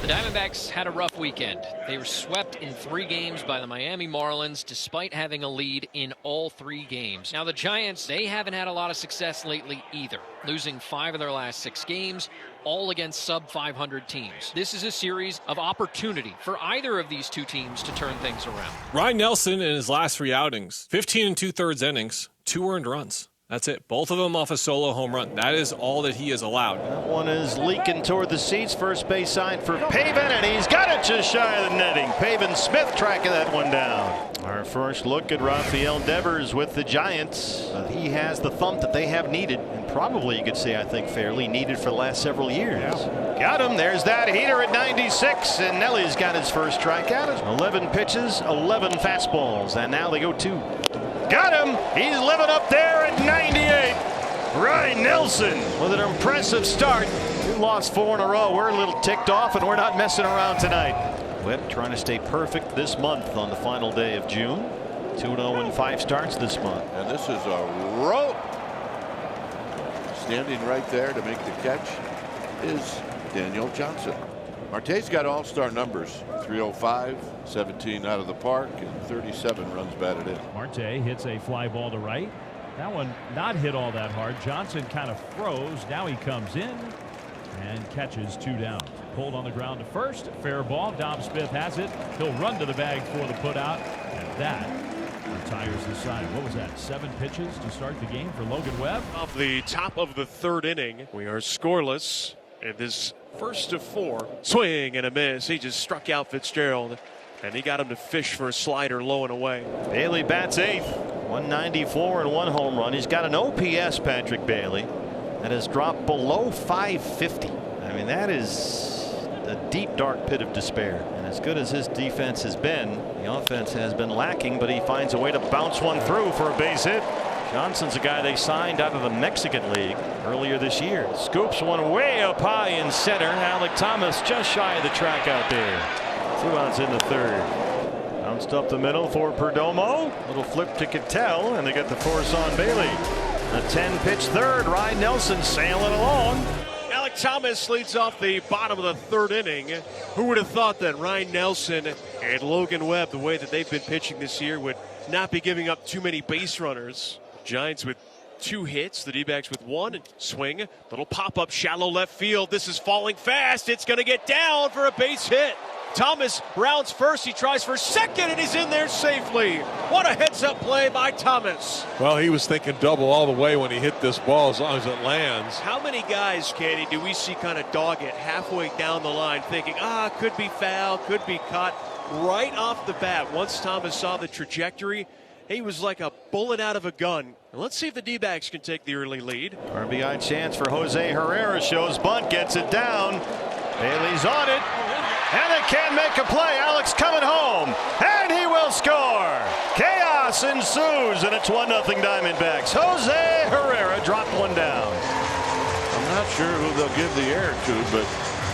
The Diamondbacks had a rough weekend. They were swept in 3 games by the Miami Marlins despite having a lead in all 3 games. Now the Giants, they haven't had a lot of success lately either, losing 5 of their last 6 games, all against sub-500 teams. This is a series of opportunity for either of these 2 teams to turn things around. Ryan Nelson in his last 3 outings, 15 2/3 innings, 2 earned runs. That's it. Both of them off a solo home run. That is all that he is allowed. That one is leaking toward the seats. First base side for Pavin, and he's got it just shy of the netting. Pavin Smith tracking that one down. Our first look at Rafael Devers with the Giants. He has the thump that they have needed, and probably you could say, I think, fairly needed for the last several years. Yeah. Got him. There's that heater at 96, and Nelly's got his first strikeout. 11 pitches, 11 fastballs, and now they go 2. Got him. He's living up there at 98. Ryan Nelson with an impressive start. We lost 4 in a row. We're a little ticked off, and we're not messing around tonight. Webb trying to stay perfect this month on the final day of June. 2-0 in 5 starts this month. And this is a rope. Standing right there to make the catch is Daniel Johnson. Marte's got all-star numbers: 305, 17 out of the park, and 37 runs batted in. Marte hits a fly ball to right. That one not hit all that hard. Johnson kind of froze. Now he comes in and catches 2 down. Pulled on the ground to first. Fair ball. Dom Smith has it. He'll run to the bag for the putout, and that retires the side. What was that? 7 pitches to start the game for Logan Webb. Off the top of the 3rd inning, we are scoreless in this first of 4. Swing and a miss. He just struck out Fitzgerald, and he got him to fish for a slider low and away. Bailey bats 8th. 194 and 1 home run. He's got an OPS, Patrick Bailey, that has dropped below 550. I mean, that is a deep, dark pit of despair. And as good as his defense has been, the offense has been lacking, but he finds a way to bounce one through for a base hit. Johnson's a guy they signed out of the Mexican League earlier this year. Scoops one way up high in center. Alec Thomas just shy of the track out there. 2 outs in the 3rd. Bounced up the middle for Perdomo. Little flip to Cattell, and they get the force on Bailey. A 10-pitch 3rd. Ryan Nelson sailing along. Alec Thomas leads off the bottom of the 3rd inning. Who would have thought that Ryan Nelson and Logan Webb, the way that they've been pitching this year, would not be giving up too many base runners? Giants with 2 hits, the D-backs with 1. Swing, little pop-up shallow left field. This is falling fast. It's going to get down for a base hit. Thomas rounds first. He tries for second, and he's in there safely. What a heads-up play by Thomas. Well, he was thinking double all the way when he hit this ball, as long as it lands. How many guys, Katie, do we see kind of dog it halfway down the line thinking, could be foul, could be caught? Right off the bat, once Thomas saw the trajectory, he was like a bullet out of a gun. Let's see if the D-backs can take the early lead. RBI chance for Jose Herrera. Shows bunt, gets it down. Bailey's on it, and they can't make a play. Alex coming home, and he will score. Chaos ensues, and it's 1-0 Diamondbacks. Jose Herrera dropped one down. I'm not sure who they'll give the air to, but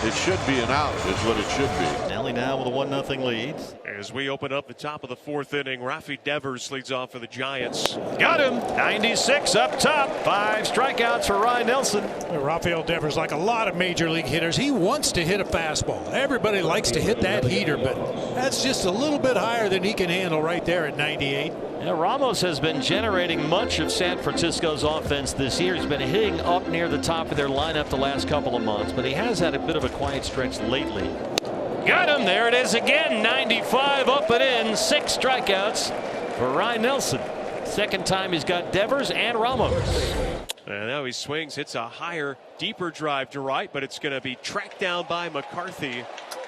it should be an out is what it should be. Nelly now with a 1-0 lead. As we open up the top of the 4th inning, Rafi Devers leads off for the Giants. Got him. 96 up top. 5 strikeouts for Ryan Nelson. Rafael Devers, like a lot of major league hitters, he wants to hit a fastball. Everybody likes to hit that heater, but that's just a little bit higher than he can handle right there at 98. Yeah, Ramos has been generating much of San Francisco's offense this year. He's been hitting up near the top of their lineup the last couple of months, but he has had a bit of a quiet stretch lately. Got him. There it is again. 95 up and in. 6 strikeouts for Ryan Nelson. Second time he's got Devers and Ramos. And now he swings, hits a higher, deeper drive to right, but it's going to be tracked down by McCarthy.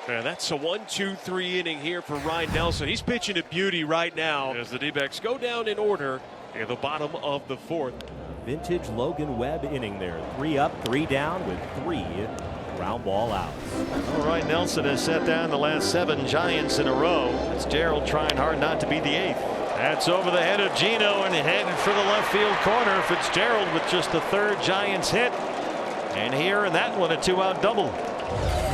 And that's a 1-2-3 inning here for Ryan Nelson. He's pitching a beauty right now as the D-backs go down in order in the bottom of the 4th. Vintage Logan Webb inning there. 3 up, 3 down with 3 ground ball outs. All right, Nelson has set down the last 7 Giants in a row. Fitzgerald trying hard not to be the 8th. That's over the head of Gino and headed for the left field corner. Fitzgerald with just the 3rd Giants hit. And here in that one, a 2-out double.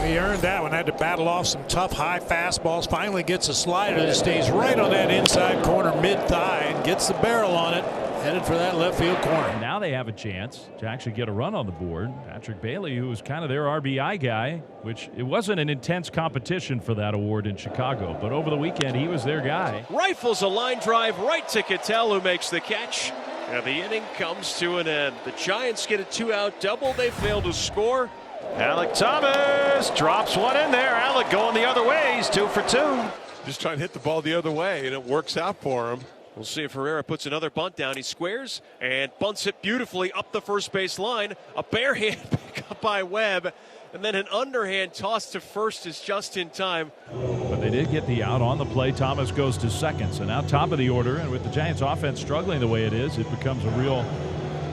He earned that one. Had to battle off some tough high fastballs. Finally gets a slider that stays right on that inside corner mid-thigh and gets the barrel on it. Headed for that left field corner. Now they have a chance to actually get a run on the board. Patrick Bailey, who was kind of their RBI guy, which it wasn't an intense competition for that award in Chicago, but over the weekend he was their guy. Rifles a line drive right to Cattell, who makes the catch. And the inning comes to an end. The Giants get a 2-out double. They fail to score. Alec Thomas drops one in there. Alec going the other way. He's 2 for 2. Just trying to hit the ball the other way, and it works out for him. We'll see if Herrera puts another bunt down. He squares and bunts it beautifully up the first base line. A barehand pick up by Webb, and then an underhand toss to first is just in time. But they did get the out on the play. Thomas goes to second. So now top of the order, and with the Giants offense struggling the way it is, it becomes a real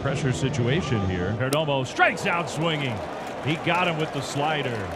pressure situation here. Perdomo strikes out swinging. He got him with the slider.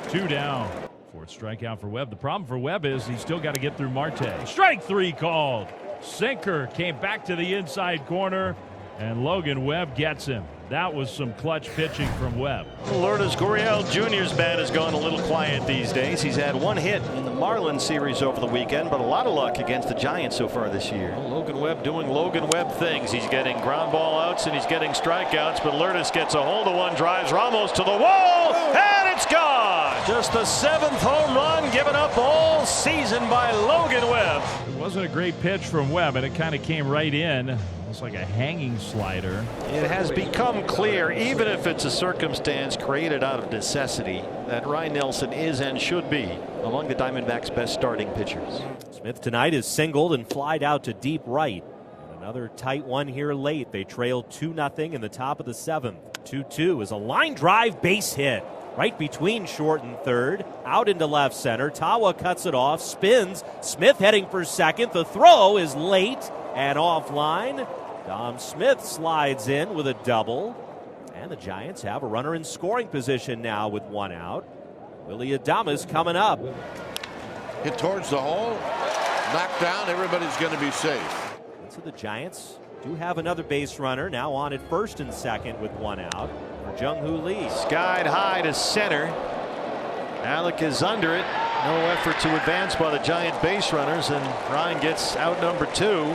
2 down. Fourth strikeout for Webb. The problem for Webb is he's still got to get through Marte. Strike 3 called. Sinker came back to the inside corner, and Logan Webb gets him. That was some clutch pitching from Webb. Lourdes Gurriel Jr.'s bat has gone a little quiet these days. He's had 1 hit in the Marlins series over the weekend, but a lot of luck against the Giants so far this year. Well, Logan Webb doing Logan Webb things. He's getting ground ball outs and he's getting strikeouts, but Lourdes gets a hold of one, drives Ramos to the wall, and it's gone. Just the 7th home run given up all season by Logan Webb. It wasn't a great pitch from Webb, and it kind of came right in. It's like a hanging slider. It has become clear, even if it's a circumstance created out of necessity, that Ryan Nelson is and should be among the Diamondbacks' best starting pitchers. Smith tonight is singled and flied out to deep right. And another tight one here late. They trail 2-0 in the top of the 7th. 2-2 is a line drive base hit right between short and third, out into left center. Tawa cuts it off, spins. Smith heading for second. The throw is late and offline. Dom Smith slides in with a double, and the Giants have a runner in scoring position now with 1 out. Willy Adames coming up. Hit towards the hole, knocked down. Everybody's going to be safe. So the Giants do have another base runner now on at first and second with 1 out. For Jung-Hoo Lee. Skied high to center. Alec is under it. No effort to advance by the Giant base runners, and Ryan gets out number 2.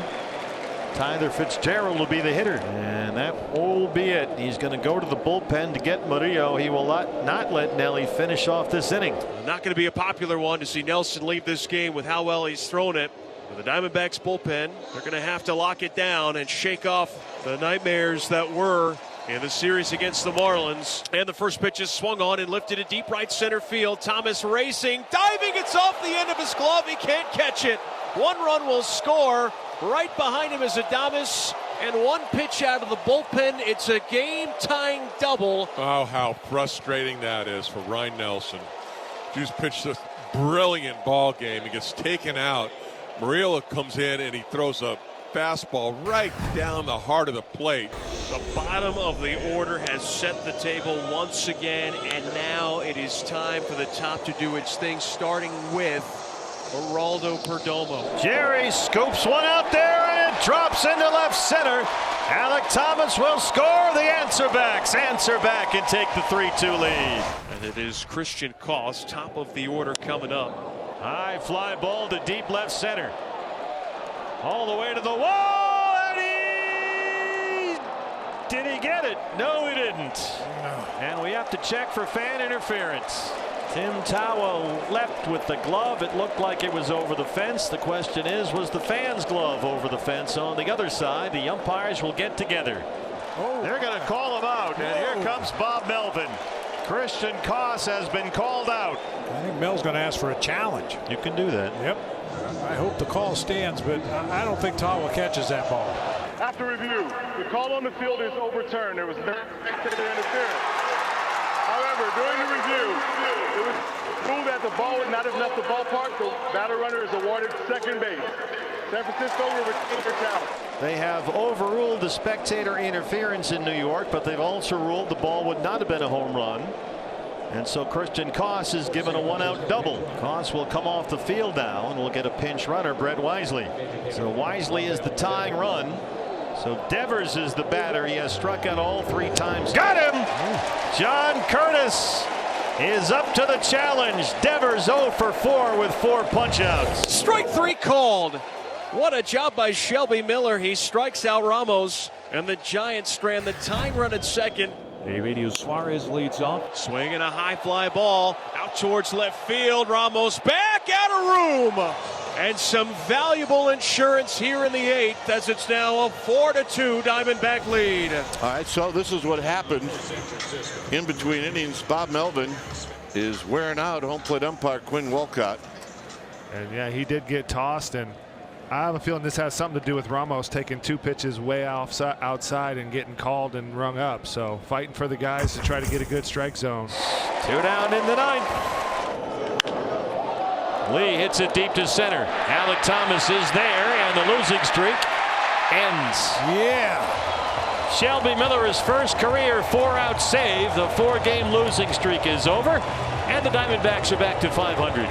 Tyler Fitzgerald will be the hitter, and that will be it. He's going to go to the bullpen to get Murillo. He will not let Nelly finish off this inning. Not going to be a popular one to see Nelson leave this game with how well he's thrown it. With the Diamondbacks bullpen, they're going to have to lock it down and shake off the nightmares that were in the series against the Marlins. And the first pitch is swung on and lifted to deep right center field. Thomas racing, diving, it's off the end of his glove. He can't catch it. 1 run will score. Right behind him is Adames, and 1 pitch out of the bullpen. It's a game-tying double. Oh, how frustrating that is for Ryan Nelson. He's pitched a brilliant ball game. He gets taken out. Murillo comes in and he throws a fastball right down the heart of the plate. The bottom of the order has set the table once again, and now it is time for the top to do its thing, starting with Geraldo Perdomo. Jerry scoops one out there, and it drops into left center. Alec Thomas will score. The answer back and take the 3-2 lead. And it is Christian Koss, top of the order, coming up. High fly ball to deep left center. All the way to the wall, and did he get it? No, he didn't. And we have to check for fan interference. Tim Tawa leapt with the glove. It looked like it was over the fence. The question is, was the fan's glove over the fence on the other side? The umpires will get together. They're going to call him out, and here comes Bob Melvin. Christian Koss has been called out. I think Mel's going to ask for a challenge. You can do that. Yep. I hope the call stands, but I don't think Tawa catches that ball. After review, the call on the field is overturned. There was no interference. However, during the review, it was ruled that the ball would not have left the ballpark. The batter runner is awarded second base. San Francisco will retain their challenge. They have overruled the spectator interference in New York, but they've also ruled the ball would not have been a home run. And so Christian Koss is given a 1-out double. Koss will come off the field now, and we'll get a pinch runner, Brett Wisely. So Wisely is the tying run. So Devers is the batter. He has struck out all 3 times. Got him! John Curtis is up to the challenge. Devers 0 for 4 with 4 punch-outs. Strike 3 called. What a job by Shelby Miller. He strikes out Ramos, and the Giants strand the tying run at second. Eugenio Suarez leads off. Swinging a high fly ball out towards left field. Ramos back out of room. And some valuable insurance here in the 8th as it's now a 4-2 Diamondback lead. All right, so this is what happened in between innings. Bob Melvin is wearing out home plate umpire Quinn Wolcott. And yeah, he did get tossed, and I have a feeling this has something to do with Ramos taking 2 pitches way outside and getting called and rung up. So fighting for the guys to try to get a good strike zone. 2 down in the 9th. Lee hits it deep to center. Alec Thomas is there, and the losing streak ends. Yeah. Shelby Miller's first career 4-out save. The 4-game losing streak is over, and the Diamondbacks are back to 500.